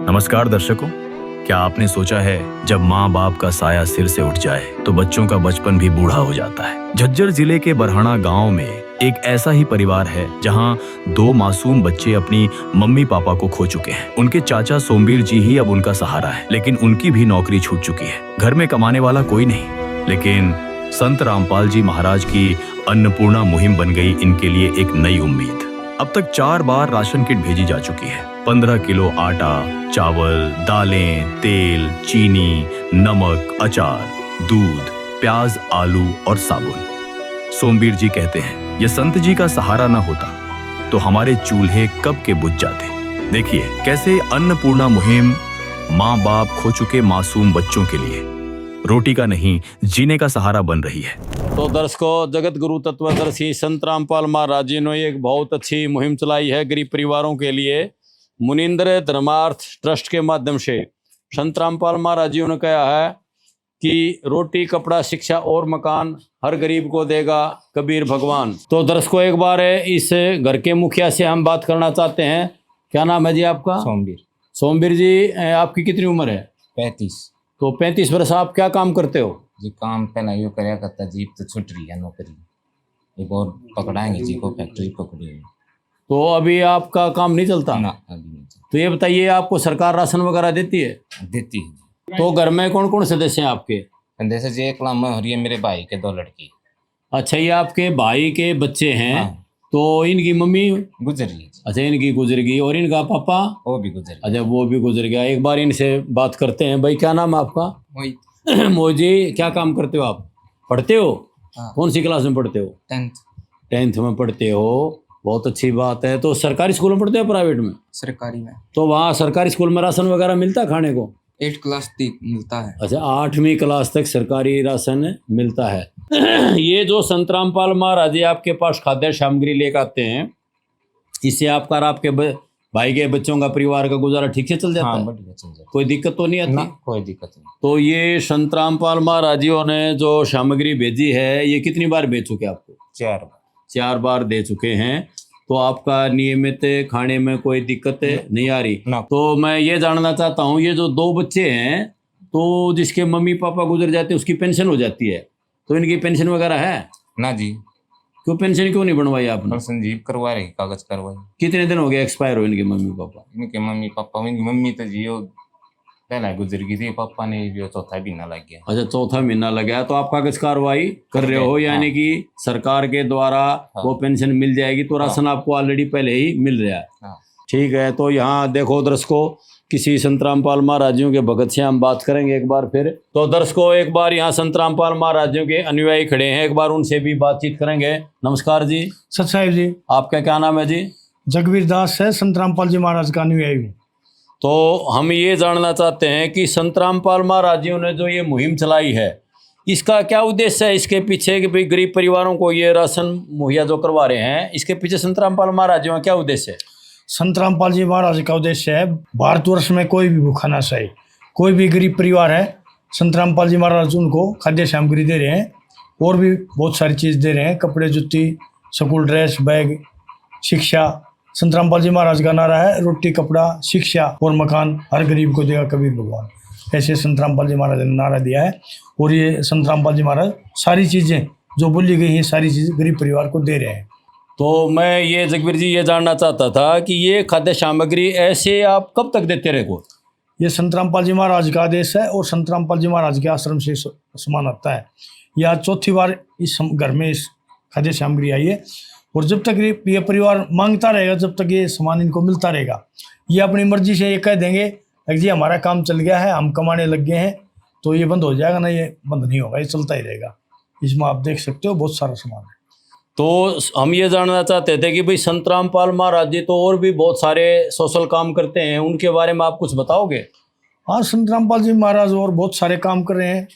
नमस्कार दर्शकों, क्या आपने सोचा है जब माँ बाप का साया सिर से उठ जाए तो बच्चों का बचपन भी बूढ़ा हो जाता है। झज्जर जिले के बरहाना गांव में एक ऐसा ही परिवार है जहां दो मासूम बच्चे अपनी मम्मी पापा को खो चुके हैं। उनके चाचा सोमवीर जी ही अब उनका सहारा है, लेकिन उनकी भी नौकरी छूट चुकी है। घर में कमाने वाला कोई नहीं, लेकिन संत रामपाल जी महाराज की अन्नपूर्णा मुहिम बन गई इनके लिए एक नई उम्मीद। अब तक 4 बार राशन किट भेजी जा चुकी है। 15 किलो आटा, चावल, दालें, तेल, चीनी, नमक, अचार, दूध, प्याज, आलू और साबुन। सोमवीर जी कहते हैं, ये संत जी का सहारा न होता तो हमारे चूल्हे कब के बुझ जाते। देखिए कैसे अन्नपूर्णा मुहिम माँ बाप खो चुके मासूम बच्चों के लिए रोटी का नहीं, जीने का सहारा बन रही है। तो दर्शकों, जगत गुरु तत्वदर्शी संत रामपाल महाराज जी ने एक बहुत अच्छी मुहिम चलाई है गरीब परिवारों के लिए। मुनिंद्र धर्मार्थ ट्रस्ट के माध्यम से संत रामपाल महाराज जी ने कहा है कि रोटी, कपड़ा, शिक्षा और मकान हर गरीब को देगा कबीर भगवान। तो दर्शकों, एक बार इस घर के मुखिया से हम बात करना चाहते हैं। क्या नाम है जी आपका? सोमवीर। सोमवीर जी, आपकी कितनी उम्र है? 35। तो 35 वर्ष। आप क्या काम करते हो जी? काम पहला यो करया करता जी, तो छूट रही है नौकरी, एक और पकड़ाएंगे जी को, फैक्ट्री पकड़ी है। तो अभी आपका काम नहीं चलता ना, अभी नहीं चलता। तो ये बताइए, आपको सरकार राशन वगैरह देती है? देती है। तो घर में कौन कौन सदस्य हैं आपके? जैसे जी एक लाम हो रही है, मेरे भाई के 2 लड़की। अच्छा, ये आपके भाई के बच्चे हैं। हाँ। तो इनकी मम्मी? गुजर रही है जी। अच्छा, इनकी गुजर गई। और इनका पापा? वो भी गुजर गई। अच्छा, वो भी गुजर गया। एक बार इनसे बात करते हैं। भाई, क्या नाम है आपका? वही मोजी, क्या काम करते हो आप? पढ़ते हो? हाँ। कौन सी क्लास में पढ़ते हो? 10th में पढ़ते हो। बहुत अच्छी बात है। तो सरकारी स्कूल में पढ़ते हो प्राइवेट में? सरकारी में। तो वहाँ सरकारी स्कूल में राशन वगैरह मिलता है खाने को? 8 क्लास तक मिलता है। अच्छा, 8वीं क्लास तक सरकारी राशन मिलता है। ये जो संत रामपाल महाराज जी आपके पास खाद्य सामग्री लेकर आते हैं, इससे आपका और आपके भाई के बच्चों का, परिवार का गुजारा ठीक से चल जाता हाँ, है? बढ़िया चल जाता कोई दिक्कत तो नहीं है ना, आती? कोई दिक्कत नहीं। तो ये संत रामपाल महाराज जी ने जो सामग्री भेजी है, ये कितनी बार भेज चुके आपको? 4 बार। 4 बार दे चुके हैं। तो आपका नियमित खाने में कोई दिक्कत नहीं आ रही ना। तो मैं ये जानना चाहता हूँ, ये जो 2 बच्चे हैं, तो जिसके मम्मी पापा गुजर जाते हैं उसकी पेंशन हो जाती है, तो इनकी पेंशन वगैरह है? ना जी। क्यों पेंशन क्यों नहीं बनवाई आपने? और संजीव करवा रहे, कागज करवाए। कितने दिन हो गए एक्सपायर हो इनके मम्मी पापा? इनके मम्मी पापा, इनकी मम्मी तो जी वो पहला गुजर गई थी, पापा ने भी चौथा महीना लग गया। अच्छा, चौथा महीना लग गया। तो आप कागज कार्रवाई कर रहे हो, यानी कि सरकार के द्वारा वो पेंशन मिल जाएगी। तो राशन आपको ऑलरेडी पहले ही मिल रहा है। हाँ। ठीक है। तो यहाँ देखो दर्शकों, किसी संत रामपाल महाराजियों के भगत से हम बात करेंगे एक बार फिर। तो दर्शकों, एक बार यहाँ संत रामपाल महाराजियों के अनुयायी खड़े हैं, एक बार उनसे भी बातचीत करेंगे। नमस्कार जी। सत साहिब जी। आपका क्या नाम है जी? जगवीर दास है, संत रामपाल जी महाराज का अनुयायी हूँ। तो हम ये जानना चाहते हैं कि संत रामपाल महाराज जी ने जो ये मुहिम चलाई है, इसका क्या उद्देश्य है? इसके पीछे कि भाई गरीब परिवारों को ये राशन मुहैया जो करवा रहे हैं, इसके पीछे संत रामपाल महाराज जी का क्या उद्देश्य है? संत रामपाल जी महाराज का उद्देश्य है, भारतवर्ष में कोई भी भूखा ना सहे। कोई भी गरीब परिवार है, संत रामपाल जी महाराज उनको खाद्य सामग्री दे रहे हैं, और भी बहुत सारी चीज़ दे रहे हैं, कपड़े, जूती, स्कूल ड्रेस, बैग, शिक्षा। संत रामपाल जी महाराज का नारा है, रोटी, कपड़ा, शिक्षा और मकान हर गरीब को देगा कबीर भगवान। ऐसे संत रामपाल जी महाराज ने नारा दिया है। और ये संत रामपाल जी महाराज सारी चीज़ें जो बोली गई हैं, सारी चीज़ें गरीब परिवार को दे रहे हैं। तो मैं ये जगबीर जी ये जानना चाहता था कि ये खाद्य सामग्री ऐसे आप कब तक देते रहे को? ये संत रामपाल जी महाराज का आदेश है, और संत रामपाल जी महाराज के आश्रम से सामान आता है। यह 4थी बार इस घर में इस खाद्य सामग्री आई है। और जब तक ये परिवार मांगता रहेगा, जब तक ये सामान इनको मिलता रहेगा। ये अपनी मर्जी से ये कह देंगे जी हमारा काम चल गया है, हम कमाने लग गए हैं, तो ये बंद हो जाएगा ना, ये बंद नहीं होगा, ये चलता ही रहेगा। इसमें आप देख सकते हो बहुत सारा सामान है। तो हम ये जानना चाहते थे कि भाई संत रामपाल महाराज जी तो और भी बहुत सारे सोशल काम करते हैं, उनके बारे में आप कुछ बताओगे? हाँ, संत रामपाल जी महाराज और बहुत सारे काम कर रहे हैं।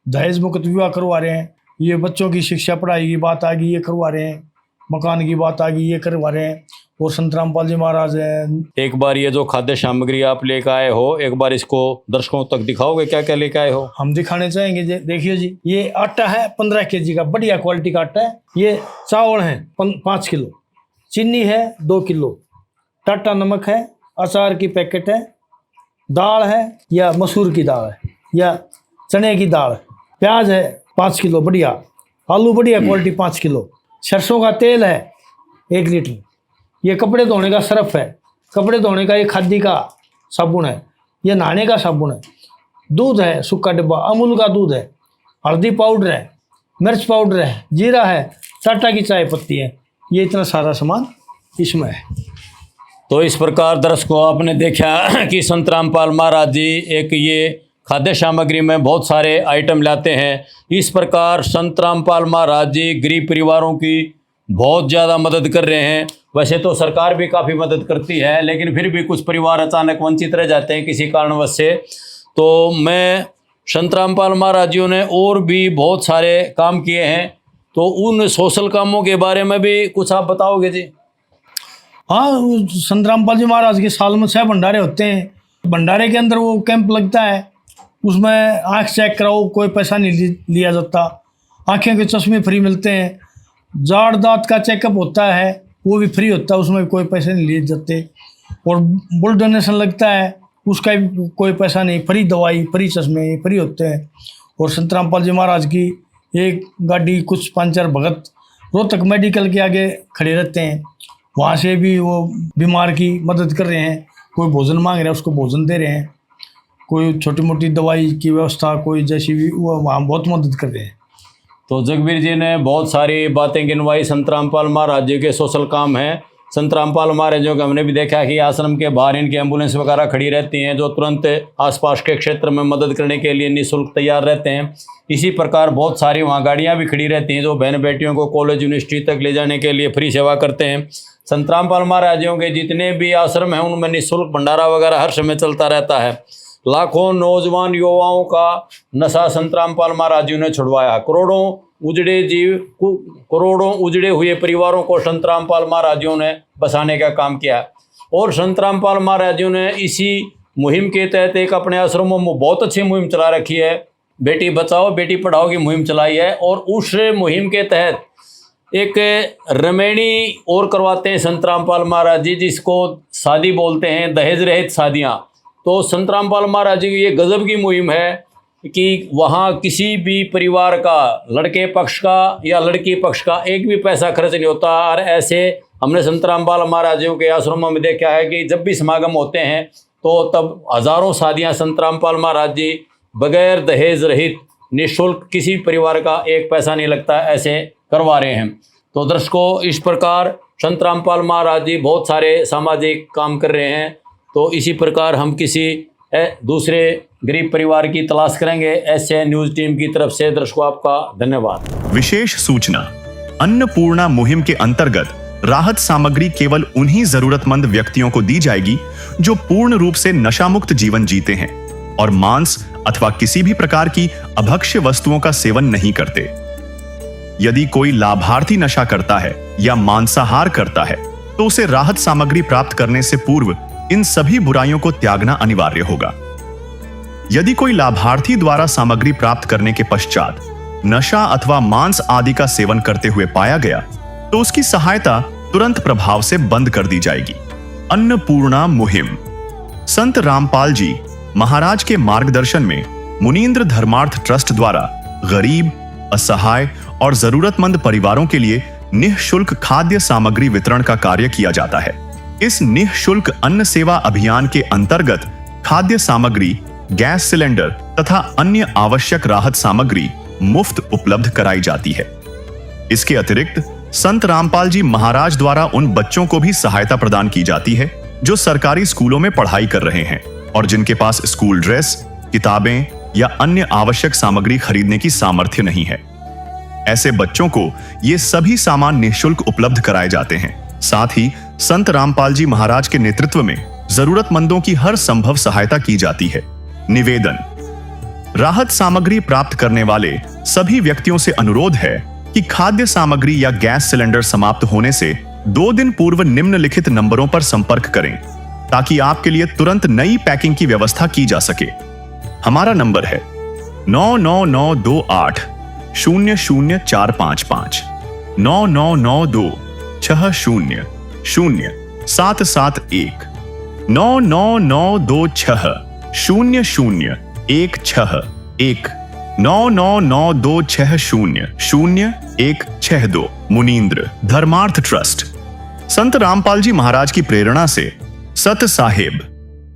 दहेज मुक्त विवाह करवा रहे हैं, ये बच्चों की शिक्षा पढ़ाई की बात आ गई, ये करवा रहे हैं। मकान की बात आ गई, ये करवा रहे हैं। और संत रामपाल जी महाराज हैं। एक बार ये जो खाद्य सामग्री आप लेकर आए हो, एक बार इसको दर्शकों तक दिखाओगे, क्या क्या लेकर आए हो? हम दिखाने चाहेंगे। देखिए जी, ये आटा है 15 kg का, बढ़िया क्वालिटी का आटा है। ये चावल है 5 किलो, चीनी है 2 किलो, टाटा नमक है, अचार की पैकेट है, दाल है या मसूर की दाल है या चने की दाल, प्याज है 5 किलो बढ़िया, आलू बढ़िया क्वालिटी 5 किलो, सरसों का तेल है 1 लीटर, ये कपड़े धोने का सर्फ है, कपड़े धोने का ये खादी का साबुन है, ये नहाने का साबुन है, दूध है सूखा डिब्बा, अमूल का दूध है, हल्दी पाउडर है, मिर्च पाउडर है, जीरा है, टाटा की चाय पत्ती है, ये इतना सारा सामान इसमें है। तो इस प्रकार दर्शकों आपने देखा कि संत रामपाल महाराज जी एक ये खाद्य सामग्री में बहुत सारे आइटम लाते हैं। इस प्रकार संत रामपाल महाराज जी गरीब परिवारों की बहुत ज़्यादा मदद कर रहे हैं। वैसे तो सरकार भी काफ़ी मदद करती है, लेकिन फिर भी कुछ परिवार अचानक वंचित रह जाते हैं किसी कारणवश से। तो मैं संत रामपाल महाराज जी ने और भी बहुत सारे काम किए हैं, तो उन सोशल कामों के बारे में भी कुछ आप बताओगे जी? हाँ, संत रामपाल जी महाराज के साल में 6 भंडारे होते हैं। भंडारे के अंदर वो कैंप लगता है, उसमें आँख चेक कराओ, कोई पैसा नहीं लिया जाता, आँखें के चश्मे फ्री मिलते हैं, जाड़ दांत का चेकअप होता है वो भी फ्री होता है, उसमें भी कोई पैसे नहीं लिए जाते, और ब्लड डोनेशन लगता है उसका भी कोई पैसा नहीं, फ्री दवाई, फ्री चश्मे फ्री होते हैं। और संत रामपाल जी महाराज की एक गाड़ी कुछ 5-4 भगत रोहतक मेडिकल के आगे खड़े रहते हैं, वहाँ से भी वो बीमार की मदद कर रहे हैं, कोई भोजन मांग रहा है उसको भोजन दे रहे हैं, कोई छोटी मोटी दवाई की व्यवस्था, कोई जैसी भी, वो वहाँ बहुत मदद कर रहे हैं। तो जगबीर जी ने बहुत सारी बातें गिनवाई संत रामपाल महाराज जी के सोशल काम हैं। संत रामपाल महाराज जी को हमने भी देखा कि आश्रम के बाहर इनकी एम्बुलेंस वगैरह खड़ी रहती हैं, जो तुरंत आसपास के क्षेत्र में मदद करने के लिए निःशुल्क तैयार रहते हैं। इसी प्रकार बहुत सारी वहाँ गाड़ियाँ भी खड़ी रहती हैं जो बहन बेटियों को कॉलेज यूनिवर्सिटी तक ले जाने के लिए फ्री सेवा करते हैं। संत रामपाल महाराज जी के जितने भी आश्रम हैं उनमें निःशुल्क भंडारा वगैरह हर समय चलता रहता है। लाखों नौजवान युवाओं का नशा संत रामपाल महाराज जी ने छुड़वाया। करोड़ों उजड़े हुए परिवारों को संत रामपाल महाराज जी ने बसाने का काम किया। और संत रामपाल महाराज जी ने इसी मुहिम के तहत एक अपने आश्रमों में बहुत अच्छी मुहिम चला रखी है, बेटी बचाओ बेटी पढ़ाओ की मुहिम चलाई है। और उस मुहिम के तहत एक रमैनी और करवाते हैं संत रामपाल महाराज जी, जिसको शादी बोलते हैं, दहेज रहित शादियाँ। तो संत रामपाल महाराज जी की ये गजब की मुहिम है कि वहाँ किसी भी परिवार का, लड़के पक्ष का या लड़की पक्ष का, एक भी पैसा खर्च नहीं होता। और ऐसे हमने संत रामपाल महाराज जी के आश्रमों में देखा है कि जब भी समागम होते हैं तो तब हजारों शादियाँ संत रामपाल महाराज जी बगैर दहेज रहित निःशुल्क, किसी परिवार का एक पैसा नहीं लगता, ऐसे करवा रहे हैं। तो दर्शकों, इस प्रकार संत रामपाल महाराज जी बहुत सारे सामाजिक काम कर रहे हैं। तो इसी प्रकार हम किसी दूसरे गरीब परिवार की तलाश करेंगे। ऐसे न्यूज टीम की तरफ से दर्शकों आपका धन्यवाद। विशेष सूचना, अन्नपूर्णा मुहिम के अंतर्गत राहत सामग्री केवल उन्हीं जरूरतमंद व्यक्तियों को दी जाएगी जो पूर्ण रूप से नशामुक्त जीवन जीते हैं और मांस अथवा किसी भी प्रकार की अभक्ष्य वस्तुओं का सेवन नहीं करते। यदि कोई लाभार्थी नशा करता है या मांसाहार करता है तो उसे राहत सामग्री प्राप्त करने से पूर्व इन सभी बुराइयों को त्यागना अनिवार्य होगा। यदि कोई लाभार्थी द्वारा सामग्री प्राप्त करने के पश्चात नशा अथवा मांस आदि का सेवन करते हुए पाया गया तो उसकी सहायता तुरंत प्रभाव से बंद कर दी जाएगी। अन्नपूर्णा मुहिम संत रामपाल जी महाराज के मार्गदर्शन में मुनींद्र धर्मार्थ ट्रस्ट द्वारा गरीब, असहाय और जरूरतमंद परिवारों के लिए निःशुल्क खाद्य सामग्री वितरण का कार्य किया जाता है। इस निःशुल्क अन्न सेवा अभियान के अंतर्गत खाद्य सामग्री, गैस सिलेंडर तथा अन्य आवश्यक राहत सामग्री मुफ्त उपलब्ध कराई जाती है। इसके अतिरिक्त संत रामपाल जी महाराज द्वारा उन बच्चों को भी सहायता प्रदान की जाती है जो सरकारी स्कूलों में पढ़ाई कर रहे हैं और जिनके पास स्कूल ड्रेस, किताबें या अन्य आवश्यक सामग्री खरीदने की सामर्थ्य नहीं है। ऐसे बच्चों को ये सभी सामान निःशुल्क उपलब्ध कराए जाते हैं। साथ ही संत रामपाल जी महाराज के नेतृत्व में जरूरतमंदों की हर संभव सहायता की जाती है। निवेदन, राहत सामग्री प्राप्त करने वाले सभी व्यक्तियों से अनुरोध है कि खाद्य सामग्री या गैस सिलेंडर समाप्त होने से 2 दिन पूर्व निम्नलिखित नंबरों पर संपर्क करें ताकि आपके लिए तुरंत नई पैकिंग की व्यवस्था की जा सके। हमारा नंबर है 99928 00455 9992 600771 99926 0010199926000162 मुनींद्र धर्मार्थ ट्रस्ट। संत रामपाल जी महाराज की प्रेरणा से सत साहेब